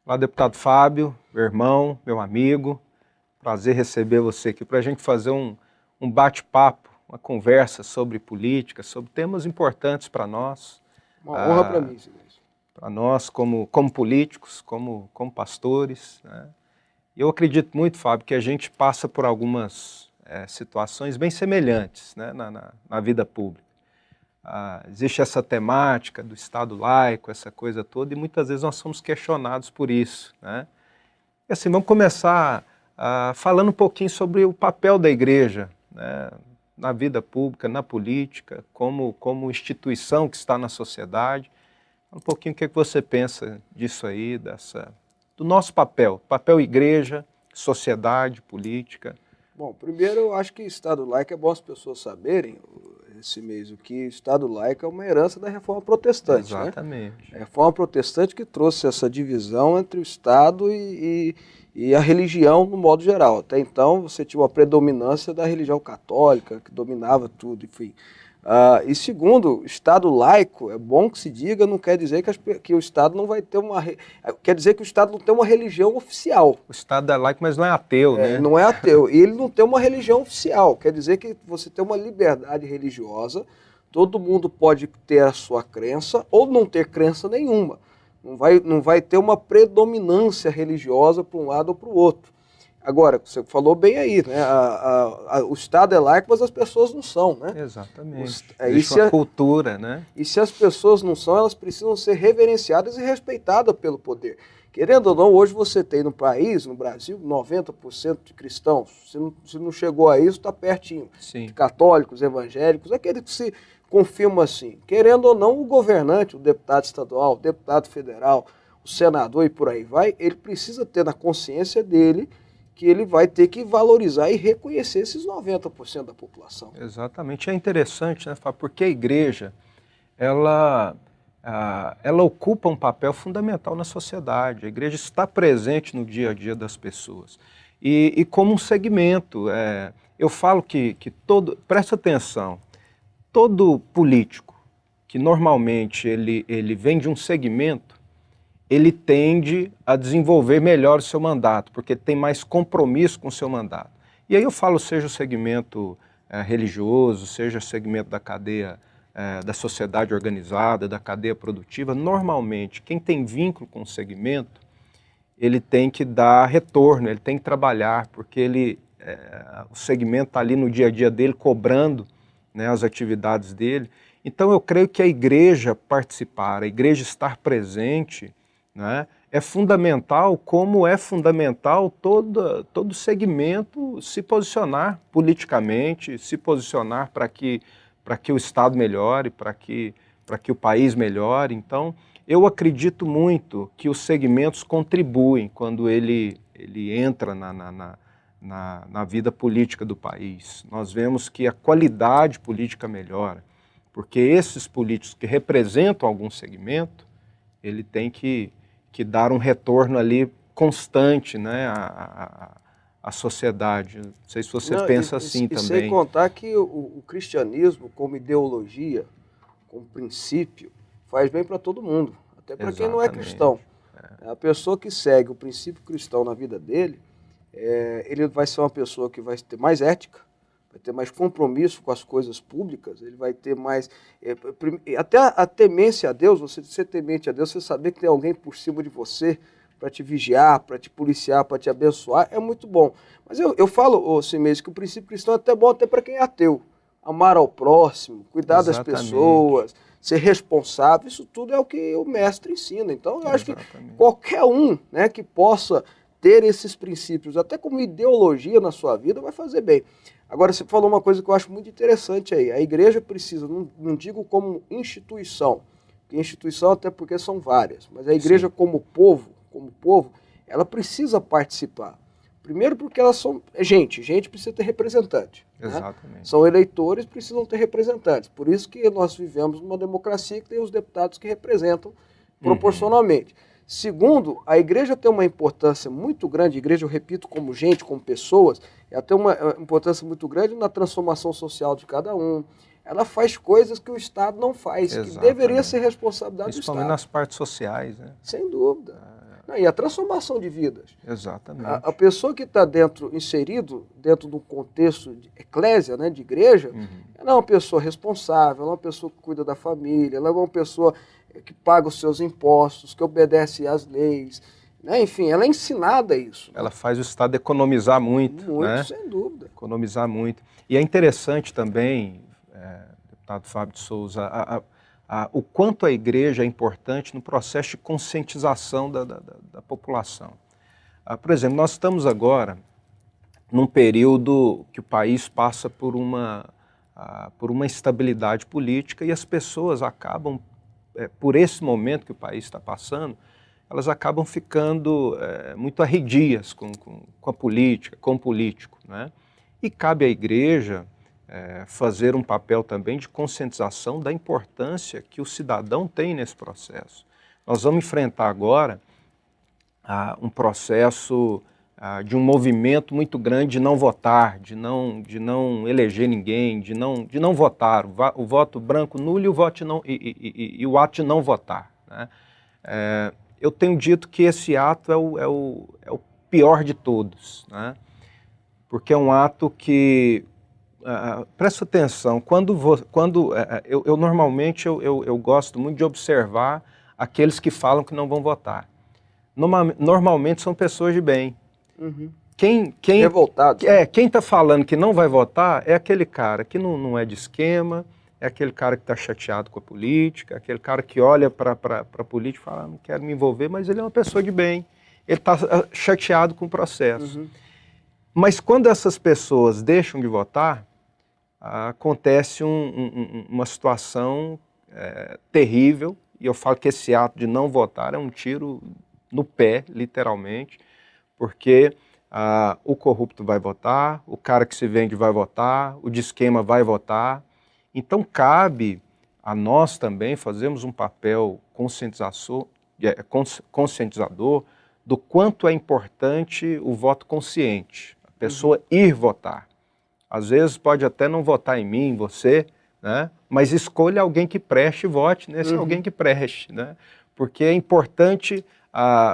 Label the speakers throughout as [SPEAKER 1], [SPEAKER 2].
[SPEAKER 1] Olá, deputado Fábio, meu irmão, meu amigo. Prazer receber você aqui para a gente fazer um bate-papo, uma conversa sobre política, sobre temas importantes para nós.
[SPEAKER 2] Uma honra para mim, Silêncio.
[SPEAKER 1] Para nós como políticos, como pastores, né? Eu acredito muito, Fábio, que a gente passa por algumas situações bem semelhantes, né, na vida pública. Existe essa temática do Estado laico, essa coisa toda, e muitas vezes nós somos questionados por isso, né? E assim, vamos começar falando um pouquinho sobre o papel da igreja, né, na vida pública, na política, como instituição que está na sociedade. Um pouquinho o que você pensa disso aí, do nosso papel igreja, sociedade, política.
[SPEAKER 2] Bom, primeiro eu acho que Estado laico é bom as pessoas saberem, esse mês, o que Estado laico é uma herança da Reforma Protestante,
[SPEAKER 1] Exatamente.
[SPEAKER 2] né? A Reforma Protestante que trouxe essa divisão entre o Estado e a religião no modo geral. Até então você tinha uma predominância da religião católica, que dominava tudo, enfim. E segundo, Estado laico, é bom que se diga, não quer dizer que o Estado não vai ter quer dizer que o Estado não tem uma religião oficial.
[SPEAKER 1] O Estado é laico, mas não é ateu, né?
[SPEAKER 2] Não é ateu. E ele não tem uma religião oficial, quer dizer que você tem uma liberdade religiosa, todo mundo pode ter a sua crença ou não ter crença nenhuma. Não vai ter uma predominância religiosa para um lado ou para o outro. Agora, você falou bem aí, né? O Estado é laico, mas as pessoas não são, né?
[SPEAKER 1] Exatamente. Existe uma cultura, né?
[SPEAKER 2] E se as pessoas não são, elas precisam ser reverenciadas e respeitadas pelo poder. Querendo ou não, hoje você tem no país, no Brasil, 90% de cristãos. Se não chegou a isso, está pertinho.
[SPEAKER 1] Sim.
[SPEAKER 2] De católicos, evangélicos, aqueles que se confirmam assim. Querendo ou não, o governante, o deputado estadual, o deputado federal, o senador e por aí vai, ele precisa ter na consciência dele que ele vai ter que valorizar e reconhecer esses 90% da população.
[SPEAKER 1] Exatamente. É interessante, né, Fábio? Porque a igreja, ela ocupa um papel fundamental na sociedade. A igreja está presente no dia a dia das pessoas. E como um segmento, eu falo que presta atenção, todo político que normalmente ele vem de um segmento, ele tende a desenvolver melhor o seu mandato, porque tem mais compromisso com o seu mandato. E aí eu falo, seja o segmento religioso, seja o segmento da cadeia da sociedade organizada, da cadeia produtiva, normalmente quem tem vínculo com o segmento, ele tem que dar retorno, ele tem que trabalhar, porque o segmento está ali no dia a dia dele, cobrando, né, as atividades dele. Então eu creio que a igreja participar, a igreja estar presente, né, é fundamental, como é fundamental todo segmento se posicionar politicamente, se posicionar para que o Estado melhore, para que o país melhore. Então, eu acredito muito que os segmentos contribuem quando ele entra na vida política do país. Nós vemos que a qualidade política melhora, porque esses políticos que representam algum segmento, ele tem que dar um retorno ali constante, né, à sociedade. Não sei se você pensa assim também.
[SPEAKER 2] Sem contar que o cristianismo, como ideologia, como princípio, faz bem para todo mundo, até para quem não é cristão. A pessoa que segue o princípio cristão na vida dele, ele vai ser uma pessoa que vai ter mais ética, vai ter mais compromisso com as coisas públicas, ele vai ter mais... até a temência a Deus, você ser temente a Deus, você saber que tem alguém por cima de você para te vigiar, para te policiar, para te abençoar, é muito bom. Mas eu falo, assim mesmo, que o princípio cristão é até bom até para quem é ateu. Amar ao próximo, cuidar das pessoas, ser responsável, isso tudo é o que o mestre ensina. Então eu acho que qualquer um, né, que possa ter esses princípios, até como ideologia na sua vida, vai fazer bem. Agora, você falou uma coisa que eu acho muito interessante aí. A igreja precisa, não digo como instituição, porque instituição até porque são várias, mas a igreja como povo, ela precisa participar. Primeiro porque elas são gente precisa ter representante.
[SPEAKER 1] Exatamente.
[SPEAKER 2] Né? São eleitores, precisam ter representantes. Por isso que nós vivemos numa democracia que tem os deputados que representam proporcionalmente. Segundo, a igreja tem uma importância muito grande, a igreja, eu repito, como gente, como pessoas, ela tem uma importância muito grande na transformação social de cada um. Ela faz coisas que o Estado não faz, que deveria ser responsabilidade do Estado.
[SPEAKER 1] Principalmente nas partes sociais, né?
[SPEAKER 2] Sem dúvida. E a transformação de vidas.
[SPEAKER 1] Exatamente.
[SPEAKER 2] A pessoa que está inserido dentro de um contexto de eclésia, né, de igreja, ela é uma pessoa responsável, ela é uma pessoa que cuida da família, ela é uma pessoa que paga os seus impostos, que obedece às leis, né? Enfim, ela é ensinada a isso.
[SPEAKER 1] Ela faz o Estado economizar muito.
[SPEAKER 2] Muito,
[SPEAKER 1] né?
[SPEAKER 2] sem dúvida.
[SPEAKER 1] Economizar muito. E é interessante também, deputado Fábio de Souza, o quanto a igreja é importante no processo de conscientização da população. Por exemplo, nós estamos agora num período que o país passa por uma instabilidade política e as pessoas acabam, por esse momento que o país está passando, elas acabam ficando muito arredias com a política, com o político, né? E cabe à igreja fazer um papel também de conscientização da importância que o cidadão tem nesse processo. Nós vamos enfrentar agora um processo de um movimento muito grande de não votar, de não eleger ninguém, de não votar, o voto branco nulo e o ato de não votar, né? Eu tenho dito que esse ato é o pior de todos, né? Porque é um ato que, presta atenção, eu normalmente eu gosto muito de observar aqueles que falam que não vão votar. Normalmente são pessoas de bem.
[SPEAKER 2] Revoltados.
[SPEAKER 1] Quem está falando que não vai votar é aquele cara que não é de esquema, é aquele cara que está chateado com a política, aquele cara que olha para a política e fala, não quero me envolver, mas ele é uma pessoa de bem, ele está chateado com o processo. Mas quando essas pessoas deixam de votar, acontece uma situação terrível, e eu falo que esse ato de não votar é um tiro no pé, literalmente, porque o corrupto vai votar, o cara que se vende vai votar, o de esquema vai votar. Então cabe a nós também fazermos um papel conscientizador do quanto é importante o voto consciente, a pessoa ir votar. Às vezes pode até não votar em mim, em você, né? Mas escolha alguém que preste e vote nesse alguém que preste, né? Porque é importante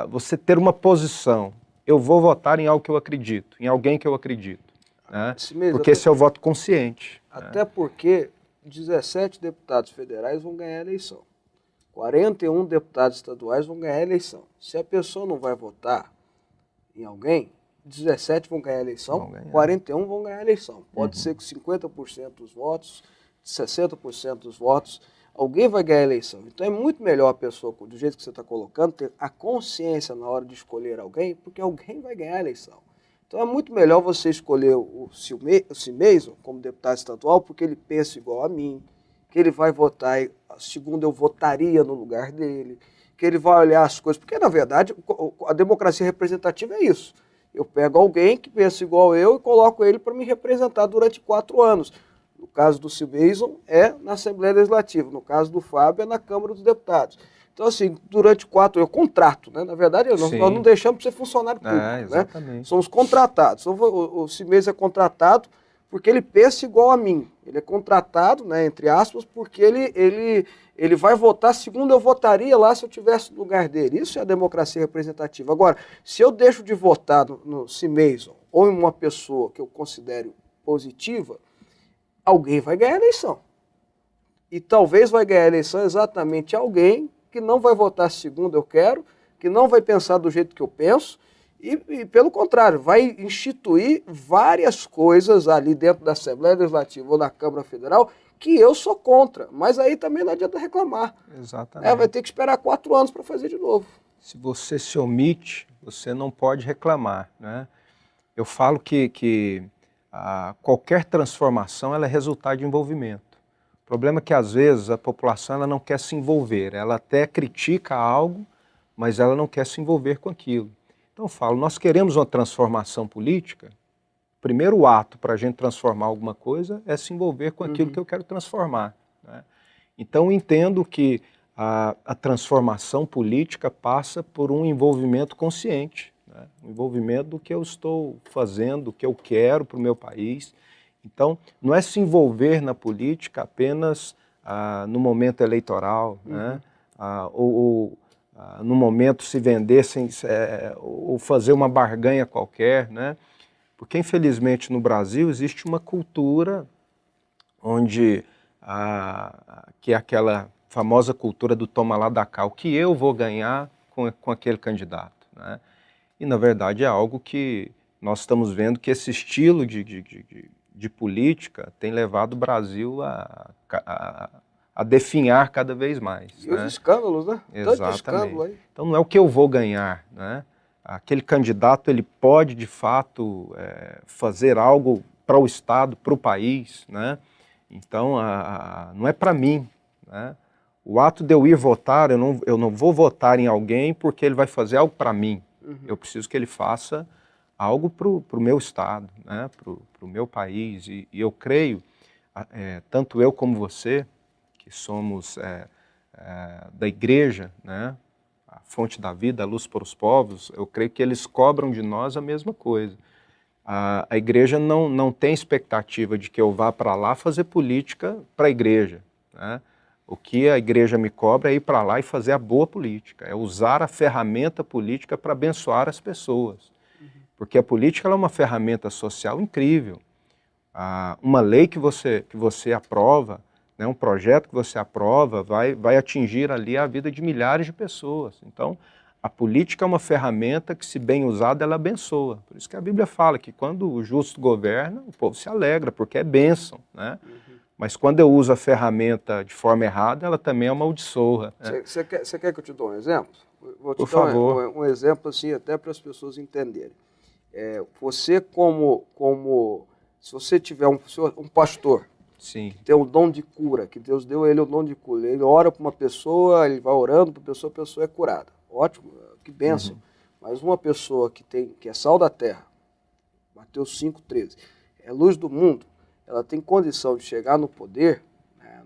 [SPEAKER 1] você ter uma posição. Eu vou votar em algo que eu acredito, em alguém que eu acredito, né? Porque esse é o voto consciente.
[SPEAKER 2] Até porque 17 deputados federais vão ganhar a eleição. 41 deputados estaduais vão ganhar a eleição. Se a pessoa não vai votar em alguém, 17 vão ganhar a eleição, 41 vão ganhar a eleição. Pode ser que 50% dos votos, 60% dos votos, alguém vai ganhar a eleição. Então é muito melhor a pessoa, do jeito que você está colocando, ter a consciência na hora de escolher alguém, porque alguém vai ganhar a eleição. Então é muito melhor você escolher o Cimeison como deputado estadual, porque ele pensa igual a mim, que ele vai votar segundo eu votaria no lugar dele, que ele vai olhar as coisas, porque na verdade a democracia representativa é isso. Eu pego alguém que pensa igual eu e coloco ele para me representar durante 4 anos. No caso do Cimeison é na Assembleia Legislativa, no caso do Fábio é na Câmara dos Deputados. Então, assim, durante 4 anos, eu contrato, né? Na verdade, nós não deixamos de ser funcionário público, né? Somos contratados. Então, o Cimeison é contratado porque ele pensa igual a mim. Ele é contratado, né, entre aspas, porque ele vai votar segundo eu votaria lá se eu tivesse no lugar dele. Isso é a democracia representativa. Agora, se eu deixo de votar no Cimeison ou em uma pessoa que eu considero positiva, alguém vai ganhar a eleição. E talvez vai ganhar a eleição exatamente alguém que não vai votar segundo eu quero, que não vai pensar do jeito que eu penso, e pelo contrário, vai instituir várias coisas ali dentro da Assembleia Legislativa ou da Câmara Federal que eu sou contra, mas aí também não adianta reclamar.
[SPEAKER 1] Exatamente.
[SPEAKER 2] Vai ter que esperar 4 anos para fazer de novo.
[SPEAKER 1] Se você se omite, você não pode reclamar, né? Eu falo que qualquer transformação ela é resultado de envolvimento. O problema é que, às vezes, a população ela não quer se envolver. Ela até critica algo, mas ela não quer se envolver com aquilo. Então, eu falo, nós queremos uma transformação política, o primeiro ato para a gente transformar alguma coisa é se envolver com aquilo que eu quero transformar, né? Então, eu entendo que a transformação política passa por um envolvimento consciente, né? Um envolvimento do que eu estou fazendo, do que eu quero para o meu país. Então, não é se envolver na política apenas no momento eleitoral, né? Ou no momento se vendessem ou fazer uma barganha qualquer, né? Porque infelizmente no Brasil existe uma cultura onde que é aquela famosa cultura do toma lá da cá, o que eu vou ganhar com aquele candidato, né? E na verdade é algo que nós estamos vendo que esse estilo de política tem levado o Brasil a definhar cada vez mais.
[SPEAKER 2] E os escândalos, né?
[SPEAKER 1] Exatamente.
[SPEAKER 2] Tanto escândalo aí.
[SPEAKER 1] Então não é o que eu vou ganhar, né? Aquele candidato ele pode de fato fazer algo para o Estado, para o país, né? Então não é para mim, né? O ato de eu ir votar, eu não vou votar em alguém porque ele vai fazer algo para mim. Eu preciso que ele faça algo para o meu Estado, né? Para o meu país. E eu creio, tanto eu como você, que somos da igreja, né? A fonte da vida, a luz para os povos, eu creio que eles cobram de nós a mesma coisa. A igreja não tem expectativa de que eu vá para lá fazer política para a igreja, né? O que a igreja me cobra é ir para lá e fazer a boa política, é usar a ferramenta política para abençoar as pessoas. Porque a política ela é uma ferramenta social incrível. Uma lei que você aprova, né, um projeto que você aprova, vai atingir ali a vida de milhares de pessoas. Então, a política é uma ferramenta que, se bem usada, ela abençoa. Por isso que a Bíblia fala que quando o justo governa, o povo se alegra, porque é bênção, né? Mas quando eu uso a ferramenta de forma errada, ela também amaldiçoa.
[SPEAKER 2] Você quer que eu te dê um exemplo? Vou te
[SPEAKER 1] Por
[SPEAKER 2] dar
[SPEAKER 1] favor.
[SPEAKER 2] um exemplo assim, até para as pessoas entenderem. Você se você tiver um pastor,
[SPEAKER 1] Sim.
[SPEAKER 2] que tem o dom de cura, que Deus deu a ele o dom de cura, ele ora para uma pessoa, ele vai orando para a pessoa é curada. Ótimo, que bênção. Mas uma pessoa que é sal da terra, Mateus 5,13, é luz do mundo, ela tem condição de chegar no poder, né,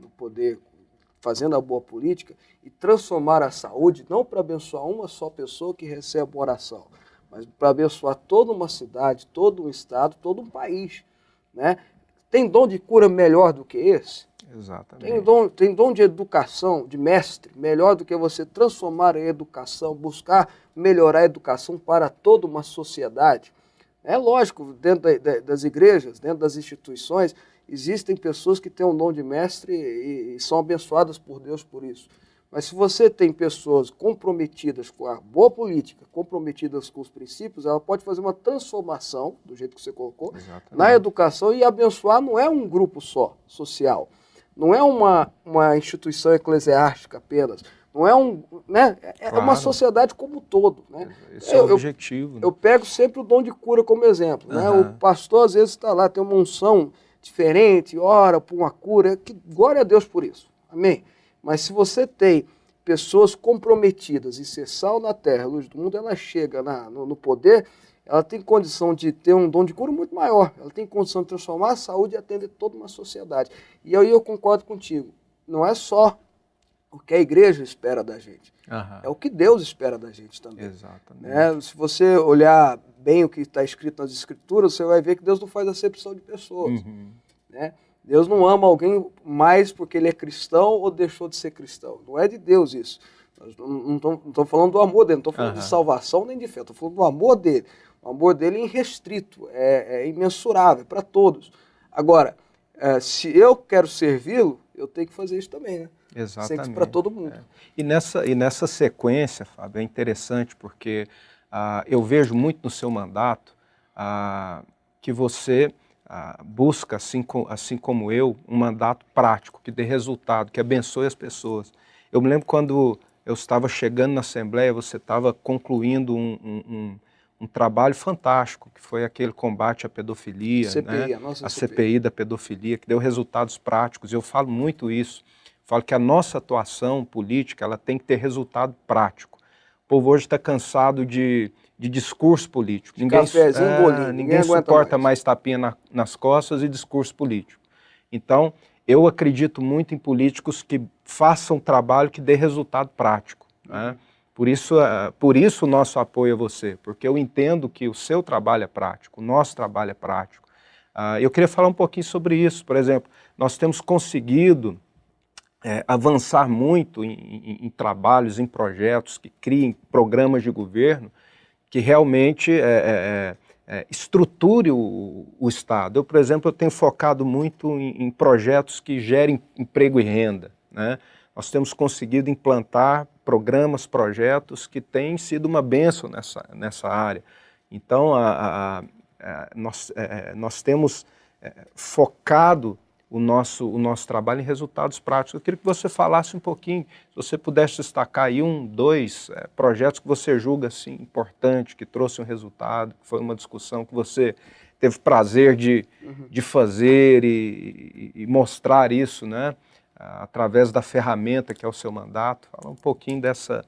[SPEAKER 2] fazendo a boa política, e transformar a saúde, não para abençoar uma só pessoa que recebe uma oração, mas para abençoar toda uma cidade, todo um estado, todo um país, né? Tem dom de cura melhor do que esse?
[SPEAKER 1] Exatamente.
[SPEAKER 2] Tem dom de educação, de mestre, melhor do que você transformar em educação, buscar melhorar a educação para toda uma sociedade? É lógico, dentro das igrejas, dentro das instituições, existem pessoas que têm um dom de mestre e são abençoadas por Deus por isso. Mas se você tem pessoas comprometidas com a boa política, comprometidas com os princípios, ela pode fazer uma transformação, do jeito que você colocou, na educação, e abençoar não é um grupo só, social. Não é uma instituição eclesiástica apenas. Não é né? É uma sociedade como um todo. Né?
[SPEAKER 1] Esse é o objetivo.
[SPEAKER 2] Eu pego sempre o dom de cura como exemplo. Né? O pastor às vezes está lá, tem uma unção diferente, ora por uma cura, que glória a Deus por isso. Amém? Mas se você tem pessoas comprometidas em ser sal na terra, luz do mundo, ela chega no poder, ela tem condição de ter um dom de cura muito maior. Ela tem condição de transformar a saúde e atender toda uma sociedade. E aí eu concordo contigo. Não é só o que a igreja espera da gente. É o que Deus espera da gente também.
[SPEAKER 1] Exatamente.
[SPEAKER 2] Né? Se você olhar bem o que está escrito nas Escrituras, você vai ver que Deus não faz acepção de pessoas. Né? Deus não ama alguém mais porque ele é cristão ou deixou de ser cristão. Não é de Deus isso. Não estou falando do amor dele, não estou falando de salvação nem de fé, estou falando do amor dele. O amor dele é irrestrito, é imensurável, é para todos. Agora, se eu quero servi-lo, eu tenho que fazer isso também, né?
[SPEAKER 1] Exatamente.
[SPEAKER 2] Para todo mundo.
[SPEAKER 1] E nessa sequência, Fábio, é interessante porque eu vejo muito no seu mandato que você busca, assim como eu, um mandato prático, que dê resultado, que abençoe as pessoas. Eu me lembro quando eu estava chegando na Assembleia, você estava concluindo um trabalho fantástico, que foi aquele combate à pedofilia,
[SPEAKER 2] CPI,
[SPEAKER 1] né? A CPI da pedofilia, que deu resultados práticos. Eu falo muito isso. Falo que a nossa atuação política ela tem que ter resultado prático. O povo hoje está cansado de discurso político. Ninguém suporta mais tapinha nas costas e discurso político. Então, eu acredito muito em políticos que façam trabalho que dê resultado prático. Né? Por isso o nosso apoio a você, porque eu entendo que o seu trabalho é prático, o nosso trabalho é prático. Eu queria falar um pouquinho sobre isso. Por exemplo, nós temos conseguido avançar muito em trabalhos, em projetos que criem programas de governo que realmente estruture o Estado. Eu, por exemplo, eu tenho focado muito em projetos que gerem emprego e renda, né? Nós temos conseguido implantar programas, projetos que têm sido uma bênção nessa área. Então, nós temos focado o nosso trabalho em resultados práticos. Eu queria que você falasse um pouquinho, se você pudesse destacar aí dois projetos que você julga assim, importante, que trouxe um resultado, que foi uma discussão que você teve prazer de fazer e mostrar isso, né, através da ferramenta que é o seu mandato. Fala um pouquinho dessa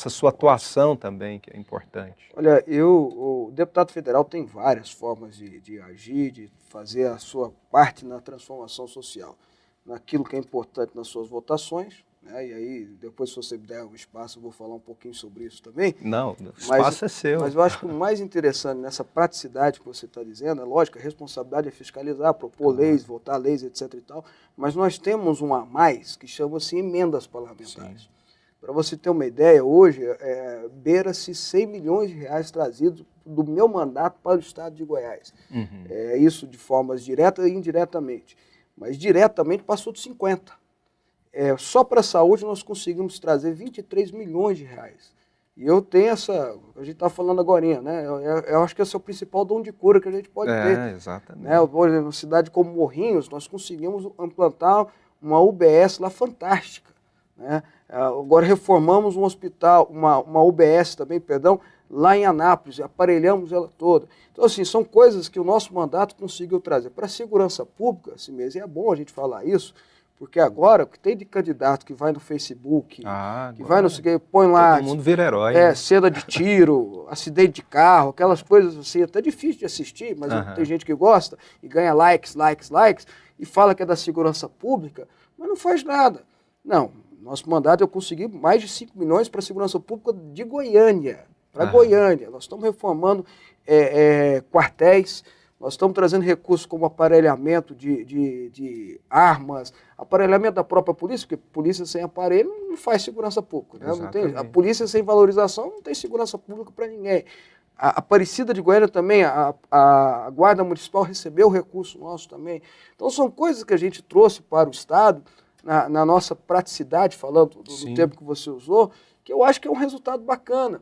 [SPEAKER 1] sua atuação também, que é importante.
[SPEAKER 2] Olha, o deputado federal tem várias formas de agir, de fazer a sua parte na transformação social, naquilo que é importante nas suas votações, né? E aí, depois, se você der o espaço, eu vou falar um pouquinho sobre isso também.
[SPEAKER 1] Não, o espaço é seu.
[SPEAKER 2] Mas eu acho que o mais interessante nessa praticidade que você está dizendo, é lógico, a responsabilidade é fiscalizar, propor leis, votar leis, etc. e tal, mas nós temos um a mais que chama-se emendas parlamentares. Sim. Para você ter uma ideia, hoje beira-se 100 milhões de reais trazidos do meu mandato para o estado de Goiás. Isso de formas diretas e indiretamente. Mas diretamente passou de 50. Só para a saúde nós conseguimos trazer 23 milhões de reais. E eu tenho a gente está falando agora, né? Eu acho que esse é o principal dom de cura que a gente pode ter.
[SPEAKER 1] Exatamente.
[SPEAKER 2] Né? Por exemplo, uma cidade como Morrinhos, nós conseguimos implantar uma UBS lá fantástica, né? Agora reformamos um hospital, uma UBS também, perdão, lá em Anápolis, aparelhamos ela toda. Então, assim, são coisas que o nosso mandato conseguiu trazer. Para a segurança pública, assim mesmo, e é bom a gente falar isso, porque agora, o que tem de candidato que vai no Facebook, que vai no põe lá...
[SPEAKER 1] Todo mundo vira herói. Né?
[SPEAKER 2] Cena de tiro, acidente de carro, aquelas coisas assim, até difícil de assistir, mas tem gente que gosta e ganha likes, e fala que é da segurança pública, mas não faz nada. Não. Nosso mandato eu consegui mais de 5 milhões para a segurança pública de Goiânia, para Goiânia. Nós estamos reformando quartéis, nós estamos trazendo recursos como aparelhamento de armas, aparelhamento da própria polícia, porque polícia sem aparelho não faz segurança pública. Né? Não tem, a polícia sem valorização não tem segurança pública para ninguém. A Aparecida de Goiânia também, a Guarda Municipal recebeu recurso nosso também. Então são coisas que a gente trouxe para o Estado, na nossa praticidade, falando do tempo que você usou, que eu acho que é um resultado bacana,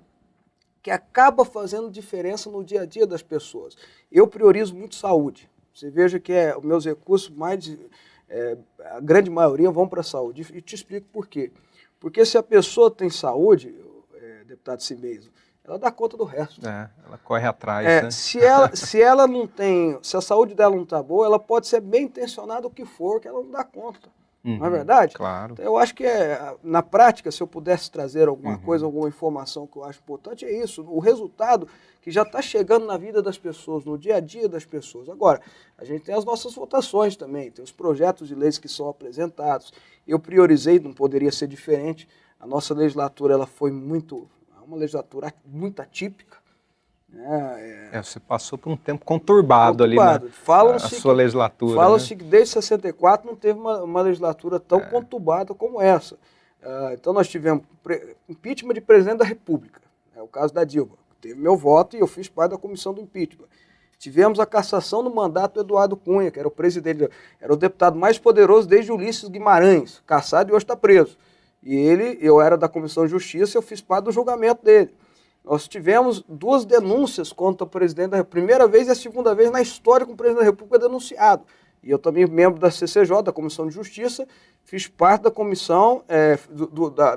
[SPEAKER 2] que acaba fazendo diferença no dia a dia das pessoas. Eu priorizo muito saúde. Você veja que os meus recursos, a grande maioria, vão para a saúde. E te explico por quê. Porque se a pessoa tem saúde, deputado Cimeiro, ela dá conta do resto.
[SPEAKER 1] Ela corre atrás, né?
[SPEAKER 2] Se ela não tem, se a saúde dela não está boa, ela pode ser bem intencionada o que for, que ela não dá conta. Não é verdade?
[SPEAKER 1] Claro.
[SPEAKER 2] Então, eu acho que na prática, se eu pudesse trazer alguma coisa, alguma informação que eu acho importante, é isso. O resultado que já está chegando na vida das pessoas, no dia a dia das pessoas. Agora, a gente tem as nossas votações também, tem os projetos de leis que são apresentados. Eu priorizei, não poderia ser diferente. A nossa legislatura ela foi uma legislatura muito atípica.
[SPEAKER 1] Você passou por um tempo conturbado ali na sua legislatura.
[SPEAKER 2] Fala-se que desde 64 não teve uma legislatura tão conturbada como essa. Então nós tivemos impeachment de presidente da República, o caso da Dilma. Teve meu voto e eu fiz parte da comissão do impeachment. Tivemos a cassação do mandato do Eduardo Cunha, que era o presidente, era o deputado mais poderoso desde Ulisses Guimarães, cassado e hoje está preso. E eu era da comissão de justiça e eu fiz parte do julgamento dele. Nós tivemos 2 denúncias contra o presidente da República, primeira vez e a segunda vez na história que o presidente da República é denunciado. E eu também, membro da CCJ, da Comissão de Justiça, fiz parte da comissão,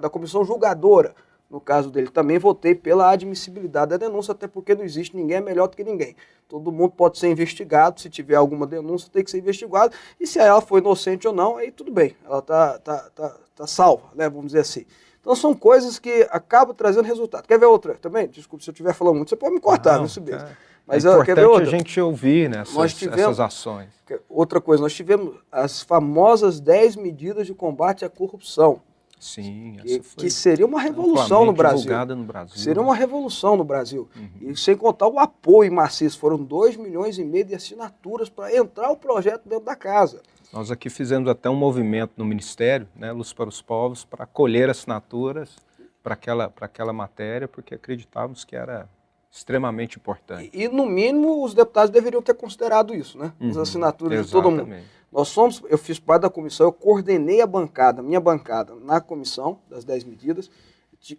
[SPEAKER 2] da comissão julgadora. No caso dele, também votei pela admissibilidade da denúncia, até porque não existe ninguém melhor do que ninguém. Todo mundo pode ser investigado, se tiver alguma denúncia tem que ser investigado, e se ela foi inocente ou não, aí tudo bem, ela tá salva, né, vamos dizer assim. Então são coisas que acabam trazendo resultado. Quer ver outra também? Desculpa se eu estiver falando muito, você pode me cortar, não subir.
[SPEAKER 1] Mas é importante a gente ouvir essas ações.
[SPEAKER 2] Outra coisa, nós tivemos as famosas 10 medidas de combate à corrupção.
[SPEAKER 1] Sim,
[SPEAKER 2] que seria uma revolução no Brasil.
[SPEAKER 1] No Brasil.
[SPEAKER 2] Seria uma revolução no Brasil. E sem contar o apoio maciço, foram 2,5 milhões de assinaturas para entrar o projeto dentro da casa.
[SPEAKER 1] Nós aqui fizemos até um movimento no Ministério, né, Luz para os Povos, para colher assinaturas para aquela matéria, porque acreditávamos que era extremamente importante.
[SPEAKER 2] E, no mínimo, os deputados deveriam ter considerado isso, né? As assinaturas de todo mundo. Eu fiz parte da comissão, eu coordenei a bancada, minha bancada, na comissão das 10 medidas,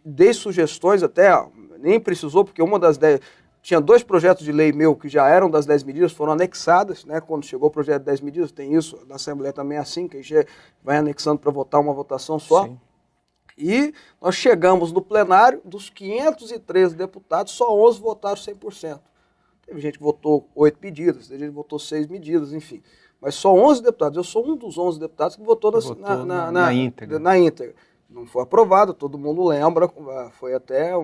[SPEAKER 2] dei sugestões até, nem precisou, porque uma das 10... Tinha 2 projetos de lei meu que já eram das 10 medidas, foram anexadas, né? Quando chegou o projeto de 10 medidas, tem isso, na Assembleia também é assim, que a gente vai anexando para votar uma votação só. Sim. E nós chegamos no plenário, dos 513 deputados, só 11 votaram 100%. Teve gente que votou 8 medidas, teve gente que votou 6 medidas, enfim. Mas só 11 deputados, eu sou um dos 11 deputados que votou na íntegra. Na íntegra. Não foi aprovado, todo mundo lembra, foi até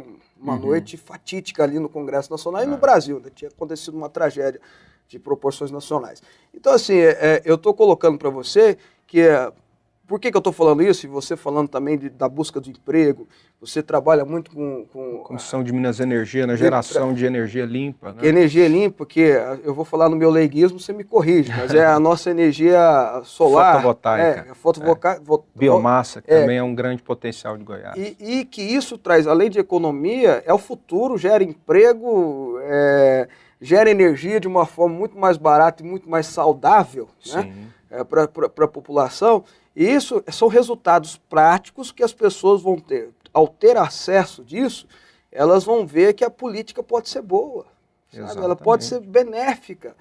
[SPEAKER 2] uma noite fatídica ali no Congresso Nacional e no Brasil, né? Tinha acontecido uma tragédia de proporções nacionais. Então, assim, eu estou colocando para você que por que eu estou falando isso? E você falando também da busca de emprego, você trabalha muito com
[SPEAKER 1] Comissão de Minas e Energia, na geração de energia limpa. Né?
[SPEAKER 2] Energia limpa, que eu vou falar no meu leiguismo, você me corrige, mas é a nossa energia solar.
[SPEAKER 1] Fotovoltaica. Biomassa, que também é um grande potencial de Goiás.
[SPEAKER 2] E que isso traz, além de economia, é o futuro, gera emprego, gera energia de uma forma muito mais barata e muito mais saudável, né? Para a população. E isso são resultados práticos que as pessoas vão ter. Ao ter acesso disso, elas vão ver que a política pode ser boa, sabe? Ela pode ser benéfica.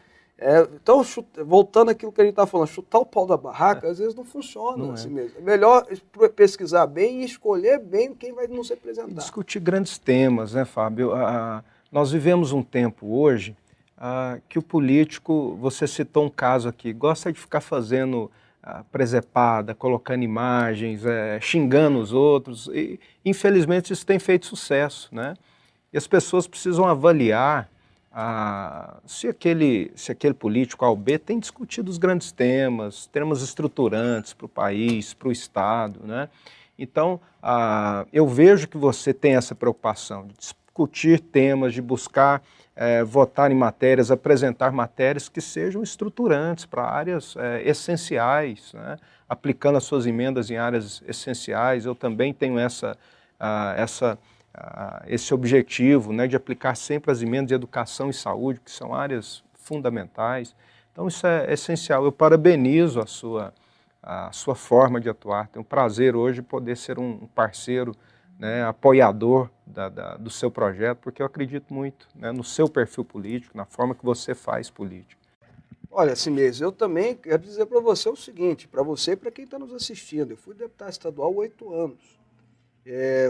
[SPEAKER 2] Então, voltando àquilo que a gente está falando, chutar o pau da barraca, às vezes não funciona assim mesmo. É melhor pesquisar bem e escolher bem quem vai nos representar. E
[SPEAKER 1] discutir grandes temas, né, Fábio? Nós vivemos um tempo hoje que o político, você citou um caso aqui, gosta de ficar fazendo presepada, colocando imagens, xingando os outros, e infelizmente isso tem feito sucesso, né? E as pessoas precisam avaliar se aquele político A ou B tem discutido os grandes temas estruturantes para o país, para o Estado, né? Então, eu vejo que você tem essa preocupação de discutir temas, de buscar votar em matérias, apresentar matérias que sejam estruturantes para áreas essenciais, né? Aplicando as suas emendas em áreas essenciais. Eu também tenho esse objetivo, né, de aplicar sempre as emendas de educação e saúde, que são áreas fundamentais. Então isso é essencial. Eu parabenizo a sua forma de atuar. Tenho prazer hoje de poder ser um parceiro, né, apoiador do seu projeto, porque eu acredito muito, né, no seu perfil político, na forma que você faz política.
[SPEAKER 2] Olha, Simês, eu também quero dizer para você o seguinte, para você e para quem está nos assistindo, eu fui deputado estadual 8 anos.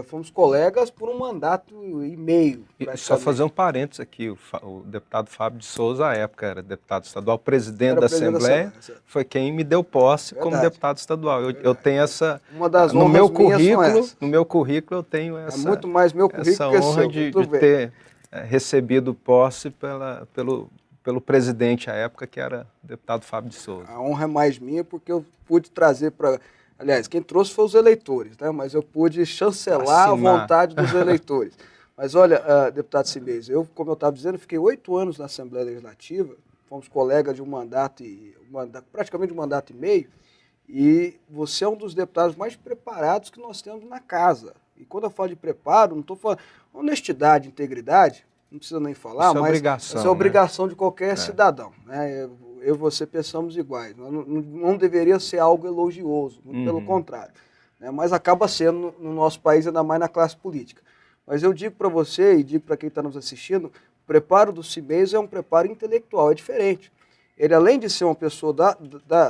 [SPEAKER 2] Fomos colegas por um mandato e meio.
[SPEAKER 1] E só fazer um parênteses aqui, o deputado Fábio de Souza, à época era deputado estadual, presidente da Assembleia, foi quem me deu posse como deputado estadual. Eu tenho essa...
[SPEAKER 2] Uma das honras
[SPEAKER 1] no meu currículo eu tenho essa...
[SPEAKER 2] muito mais meu currículo
[SPEAKER 1] essa honra de ter recebido posse pelo presidente à época, que era o deputado Fábio de Souza.
[SPEAKER 2] A honra é mais minha porque eu pude trazer para... Aliás, quem trouxe foi os eleitores, né? Mas eu pude chancelar a vontade dos eleitores. Mas olha, deputado Simês, como eu estava dizendo, fiquei 8 anos na Assembleia Legislativa, fomos colegas de praticamente um mandato e meio, e você é um dos deputados mais preparados que nós temos na casa. E quando eu falo de preparo, não estou falando honestidade, integridade, não precisa nem falar,
[SPEAKER 1] mas obrigação,
[SPEAKER 2] essa é obrigação de qualquer cidadão, né? Eu e você pensamos iguais. Não deveria ser algo elogioso, muito pelo contrário, né? Mas acaba sendo no nosso país, ainda mais na classe política. Mas eu digo para você e digo para quem está nos assistindo, o preparo do Simês é um preparo intelectual, é diferente. Ele, além de ser uma pessoa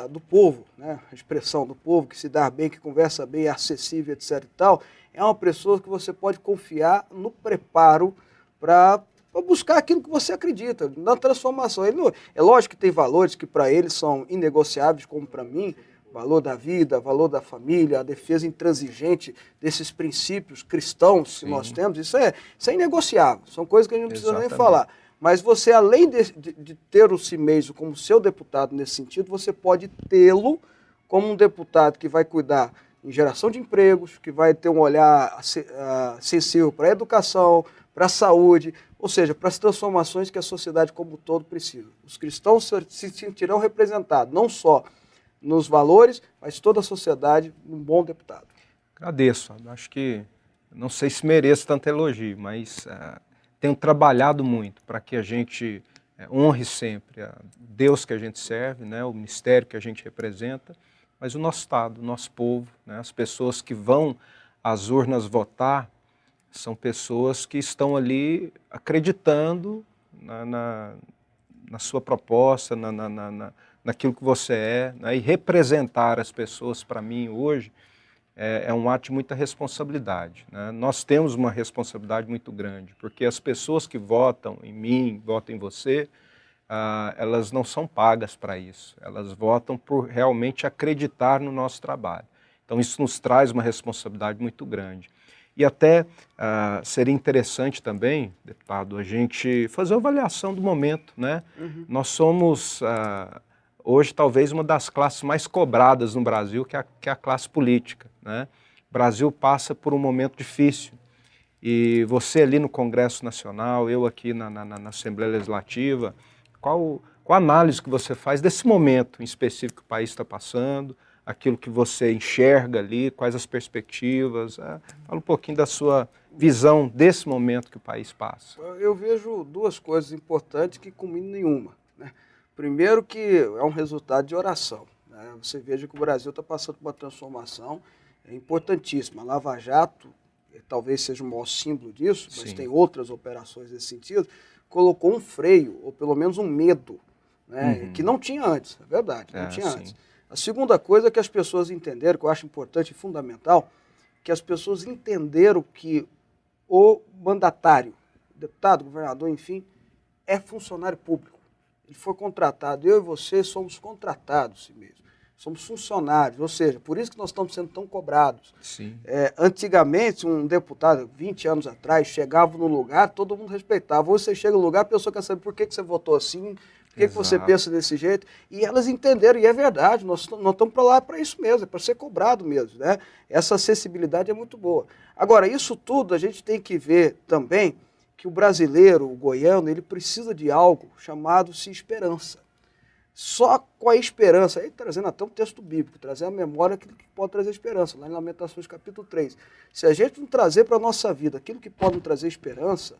[SPEAKER 2] do povo, né? A expressão do povo, que se dá bem, que conversa bem, é acessível, etc. e tal, é uma pessoa que você pode confiar no preparo para buscar aquilo que você acredita, na transformação. É lógico que tem valores que para ele são inegociáveis, como para mim, valor da vida, valor da família, a defesa intransigente desses princípios cristãos que nós temos, isso é inegociável, são coisas que a gente não precisa nem falar. Mas você, além de ter o Simês como seu deputado nesse sentido, você pode tê-lo como um deputado que vai cuidar em geração de empregos, que vai ter um olhar sensível para a educação, para a saúde, ou seja, para as transformações que a sociedade como um todo precisa. Os cristãos se sentirão representados, não só nos valores, mas toda a sociedade um bom deputado.
[SPEAKER 1] Agradeço. Acho que, não sei se mereço tanto elogio, mas tenho trabalhado muito para que a gente honre sempre a Deus que a gente serve, né, o mistério que a gente representa, mas o nosso Estado, o nosso povo, né, as pessoas que vão às urnas votar, são pessoas que estão ali acreditando na sua proposta, naquilo que você é, né, e representar as pessoas, para mim, hoje, é um ato de muita responsabilidade, né? Nós temos uma responsabilidade muito grande, porque as pessoas que votam em mim, votam em você, elas não são pagas para isso, elas votam por realmente acreditar no nosso trabalho. Então isso nos traz uma responsabilidade muito grande. E até seria interessante também, deputado, a gente fazer uma avaliação do momento, né?
[SPEAKER 2] Uhum.
[SPEAKER 1] Nós somos, hoje, talvez uma das classes mais cobradas no Brasil, que é a classe política, né? O Brasil passa por um momento difícil. E você ali no Congresso Nacional, eu aqui na Assembleia Legislativa, qual a análise que você faz desse momento em específico que o país está passando, aquilo que você enxerga ali, quais as perspectivas? Fala um pouquinho da sua visão desse momento que o país passa.
[SPEAKER 2] Eu vejo duas coisas importantes que culminam em uma, né? Primeiro que é um resultado de oração, né? Você veja que o Brasil está passando por uma transformação importantíssima. A Lava Jato, talvez seja o maior símbolo disso, mas
[SPEAKER 1] Sim.
[SPEAKER 2] tem outras operações nesse sentido, colocou um freio, ou pelo menos um medo, né? Que não tinha antes, é verdade, não tinha
[SPEAKER 1] sim.
[SPEAKER 2] antes. A segunda coisa é que as pessoas entenderam, que eu acho importante e fundamental, que as pessoas entenderam que o mandatário, deputado, governador, enfim, é funcionário público. Ele foi contratado, eu e você somos contratados mesmo. Somos funcionários, ou seja, por isso que nós estamos sendo tão cobrados.
[SPEAKER 1] Sim.
[SPEAKER 2] Antigamente, um deputado, 20 anos atrás, chegava no lugar, todo mundo respeitava. Hoje você chega no lugar, a pessoa quer saber por que você votou assim, por que você pensa desse jeito. E elas entenderam, e é verdade, nós estamos para lá para isso mesmo, é para ser cobrado mesmo, né? Essa acessibilidade é muito boa. Agora, isso tudo a gente tem que ver também que o brasileiro, o goiano, ele precisa de algo chamado-se esperança. Só com a esperança, aí trazendo até um texto bíblico, trazer a memória aquilo que pode trazer esperança, lá em Lamentações capítulo 3. Se a gente não trazer para a nossa vida aquilo que pode nos trazer esperança,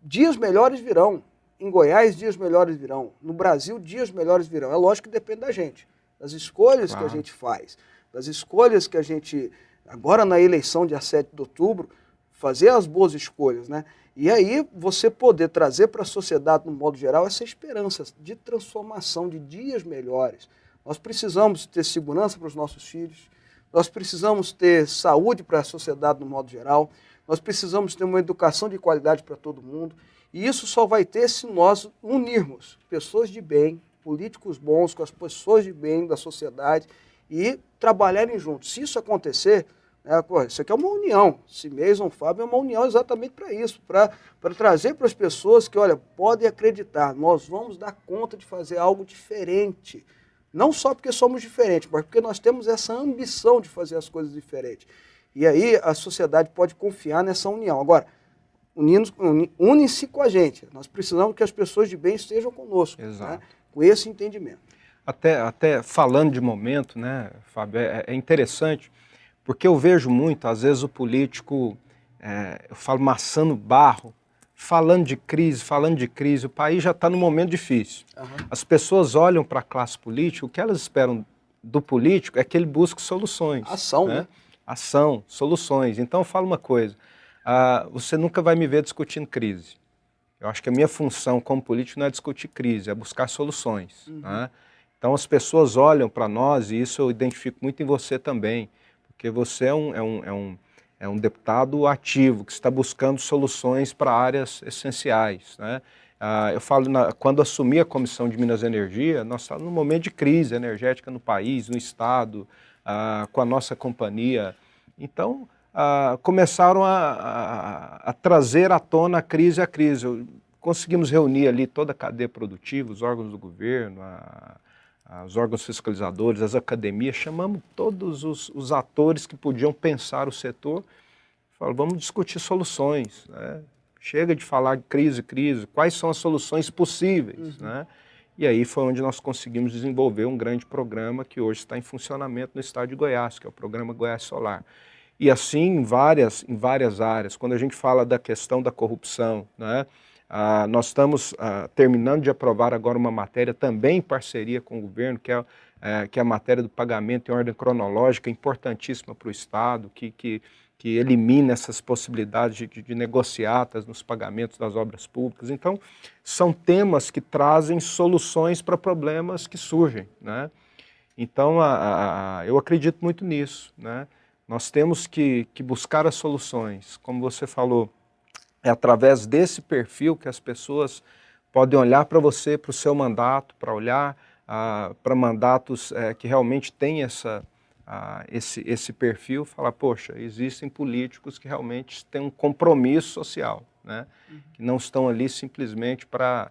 [SPEAKER 2] dias melhores virão. Em Goiás, dias melhores virão. No Brasil, dias melhores virão. É lógico que depende da gente, das escolhas que a gente faz, das escolhas que a gente, agora na eleição dia 7 de outubro, fazer as boas escolhas, né? E aí você poder trazer para a sociedade, no modo geral, essa esperança de transformação, de dias melhores. Nós precisamos ter segurança para os nossos filhos, nós precisamos ter saúde para a sociedade, no modo geral, nós precisamos ter uma educação de qualidade para todo mundo, e isso só vai ter se nós unirmos pessoas de bem, políticos bons, com as pessoas de bem da sociedade e trabalharem juntos. Se isso acontecer, isso aqui é uma união. Cimeison Fábio é uma união exatamente para isso, para trazer para as pessoas que, olha, podem acreditar, nós vamos dar conta de fazer algo diferente. Não só porque somos diferentes, mas porque nós temos essa ambição de fazer as coisas diferentes. E aí a sociedade pode confiar nessa união. Agora, unem-se com a gente. Nós precisamos que as pessoas de bem estejam conosco, né, com esse entendimento.
[SPEAKER 1] Até falando de momento, né, Fábio, é interessante, porque eu vejo muito, às vezes, o político, eu falo maçando barro, falando de crise, o país já está num momento difícil. Uhum. As pessoas olham para a classe política, o que elas esperam do político é que ele busque soluções.
[SPEAKER 2] Ação, né?
[SPEAKER 1] Ação, soluções. Então eu falo uma coisa, você nunca vai me ver discutindo crise. Eu acho que a minha função como político não é discutir crise, é buscar soluções. Uhum. Né? Então as pessoas olham para nós, e isso eu identifico muito em você também, porque você é um deputado ativo, que está buscando soluções para áreas essenciais. Né? Eu falo, quando assumi a Comissão de Minas e Energia, nós estávamos num momento de crise energética no país, no Estado, com a nossa companhia. Então, começaram a trazer à tona a crise. Conseguimos reunir ali toda a cadeia produtiva, os órgãos do governo, os órgãos fiscalizadores, as academias, chamamos todos os atores que podiam pensar o setor, falamos, vamos discutir soluções, né? Chega de falar de crise, quais são as soluções possíveis, né? E aí foi onde nós conseguimos desenvolver um grande programa que hoje está em funcionamento no estado de Goiás, que é o programa Goiás Solar. E assim em várias áreas. Quando a gente fala da questão da corrupção, né, nós estamos terminando de aprovar agora uma matéria também em parceria com o governo, que é a matéria do pagamento em ordem cronológica, importantíssima para o Estado, que elimina essas possibilidades de negociatas nos pagamentos das obras públicas. Então, são temas que trazem soluções para problemas que surgem, né? Então, eu acredito muito nisso, né? Nós temos que buscar as soluções, como você falou, é através desse perfil que as pessoas podem olhar para você, para o seu mandato, para olhar para mandatos que realmente têm esse perfil, falar, poxa, existem políticos que realmente têm um compromisso social, né? Que não estão ali simplesmente para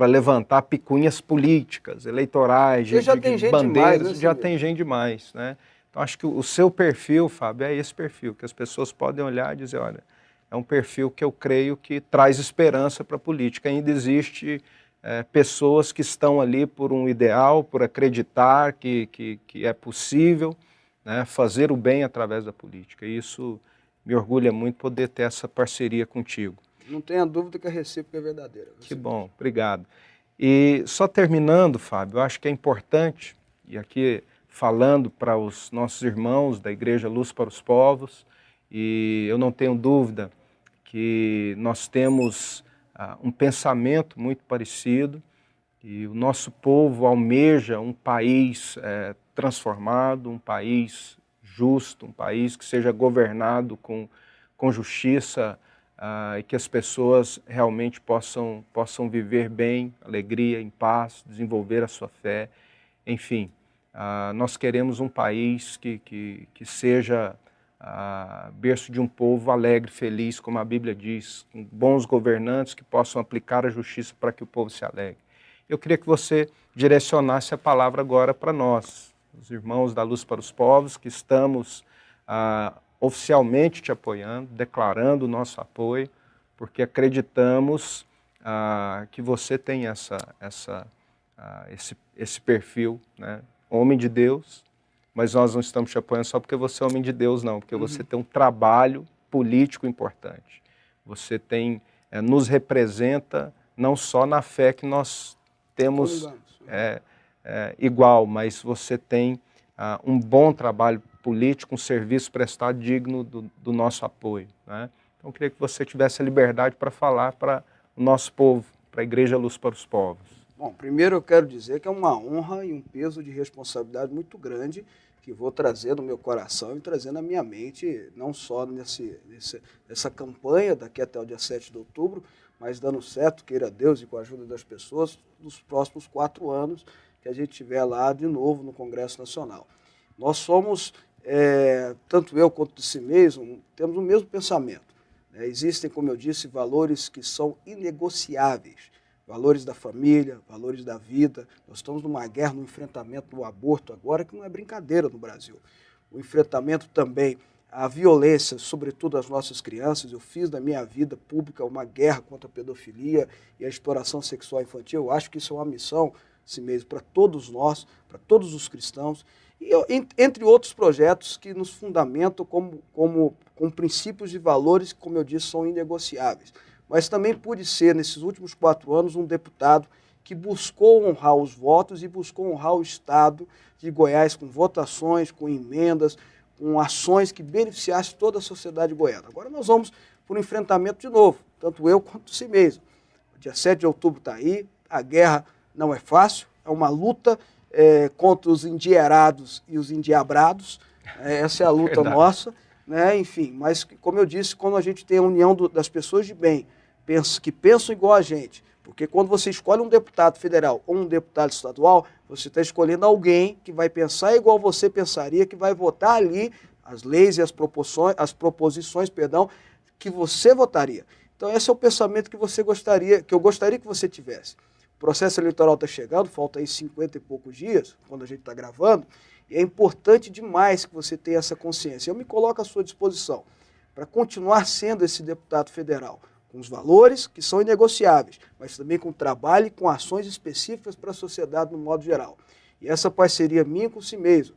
[SPEAKER 1] levantar picuinhas políticas, eleitorais, de bandeiras, já tem gente demais, né? Então, acho que o seu perfil, Fábio, é esse perfil, que as pessoas podem olhar e dizer, olha, é um perfil que eu creio que traz esperança para a política. Ainda existe pessoas que estão ali por um ideal, por acreditar que é possível, né, fazer o bem através da política. E isso me orgulha muito poder ter essa parceria contigo.
[SPEAKER 2] Não tenha dúvida que a recíproca é verdadeira.
[SPEAKER 1] Que bom, obrigado. E só terminando, Fábio, eu acho que é importante, e aqui falando para os nossos irmãos da Igreja Luz para os Povos, e eu não tenho dúvida que nós temos um pensamento muito parecido, e o nosso povo almeja um país transformado, um país justo, um país que seja governado com justiça, e que as pessoas realmente possam viver bem, alegria, em paz, desenvolver a sua fé. Enfim, nós queremos um país que seja berço de um povo alegre, feliz, como a Bíblia diz, com bons governantes que possam aplicar a justiça para que o povo se alegre. Eu queria que você direcionasse a palavra agora para nós, os irmãos da Luz para os Povos, que estamos oficialmente te apoiando, declarando o nosso apoio, porque acreditamos que você tem esse perfil, né? Homem de Deus, mas nós não estamos te apoiando só porque você é homem de Deus, não, porque você tem um trabalho político importante. Você nos representa não só na fé que nós temos igual, mas você tem um bom trabalho político, um serviço prestado digno do nosso apoio, né? Então, eu queria que você tivesse a liberdade para falar para o nosso povo, para a Igreja Luz para os Povos.
[SPEAKER 2] Bom, primeiro eu quero dizer que é uma honra e um peso de responsabilidade muito grande que vou trazer no meu coração e trazer na minha mente, não só nessa campanha daqui até o dia 7 de outubro, mas dando certo, queira Deus, e com a ajuda das pessoas, nos próximos 4 anos que a gente estiver lá de novo no Congresso Nacional. Nós somos, tanto eu quanto o CIMEIS, temos o mesmo pensamento. Existem, como eu disse, valores que são inegociáveis. Valores da família, valores da vida. Nós estamos numa guerra, num enfrentamento do aborto agora, que não é brincadeira no Brasil. O enfrentamento também à violência, sobretudo às nossas crianças. Eu fiz da minha vida pública uma guerra contra a pedofilia e a exploração sexual infantil. Eu acho que isso é uma missão, assim mesmo, para todos nós, para todos os cristãos. E entre outros projetos que nos fundamentam com princípios e valores que, como eu disse, são inegociáveis. Mas também pude ser, nesses últimos 4 anos, um deputado que buscou honrar os votos e buscou honrar o Estado de Goiás com votações, com emendas, com ações que beneficiassem toda a sociedade goiana. Agora nós vamos por um enfrentamento de novo, tanto eu quanto o CIMEIS. O dia 7 de outubro está aí, a guerra não é fácil, é uma luta contra os endinheirados e os endiabrados, essa é a luta nossa, né? Enfim, mas como eu disse, quando a gente tem a união das pessoas de bem, que pensam igual a gente, porque quando você escolhe um deputado federal ou um deputado estadual, você está escolhendo alguém que vai pensar igual você pensaria, que vai votar ali as leis e as proposições, que você votaria. Então esse é o pensamento que eu gostaria que você tivesse. O processo eleitoral está chegando, falta aí 50 e poucos dias, quando a gente está gravando, e é importante demais que você tenha essa consciência. Eu me coloco à sua disposição para continuar sendo esse deputado federal, com os valores que são inegociáveis, mas também com trabalho e com ações específicas para a sociedade no modo geral. E essa parceria minha com o Cimeso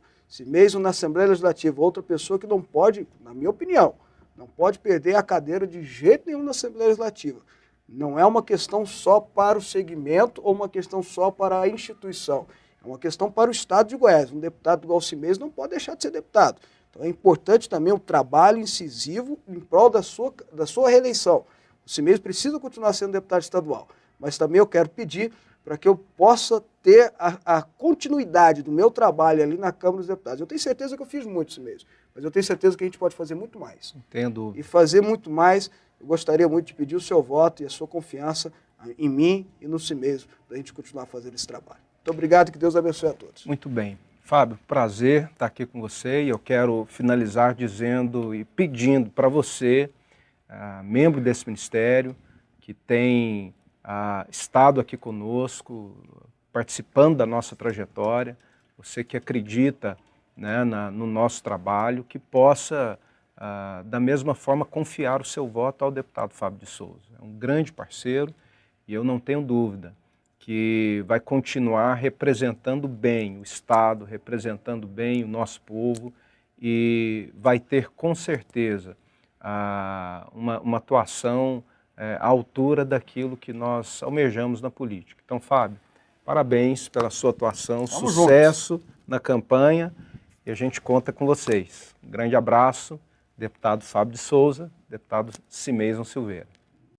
[SPEAKER 2] na Assembleia Legislativa, outra pessoa que não pode, na minha opinião, não pode perder a cadeira de jeito nenhum na Assembleia Legislativa. Não é uma questão só para o segmento ou uma questão só para a instituição. É uma questão para o Estado de Goiás. Um deputado igual o Cimeso não pode deixar de ser deputado. Então é importante também o trabalho incisivo em prol da sua reeleição. O Cimeso precisa continuar sendo deputado estadual, mas também eu quero pedir para que eu possa ter a continuidade do meu trabalho ali na Câmara dos Deputados. Eu tenho certeza que eu fiz muito, Cimeso, mas eu tenho certeza que a gente pode fazer muito mais.
[SPEAKER 1] Entendo.
[SPEAKER 2] E fazer muito mais, eu gostaria muito de pedir o seu voto e a sua confiança em mim e no Cimeso, para a gente continuar fazendo esse trabalho. Muito obrigado e que Deus abençoe a todos.
[SPEAKER 1] Muito bem. Fábio, prazer estar aqui com você e eu quero finalizar dizendo e pedindo para você, membro desse ministério, que tem estado aqui conosco, participando da nossa trajetória, você que acredita, né, no nosso trabalho, que possa, da mesma forma, confiar o seu voto ao deputado Fábio de Souza. É um grande parceiro e eu não tenho dúvida que vai continuar representando bem o Estado, representando bem o nosso povo e vai ter, com certeza, uma atuação à altura daquilo que nós almejamos na política. Então, Fábio, parabéns pela sua atuação,
[SPEAKER 2] Vamos
[SPEAKER 1] sucesso na campanha e a gente conta com vocês. Um grande abraço, deputado Fábio de Souza, deputado Cimeson Silveira.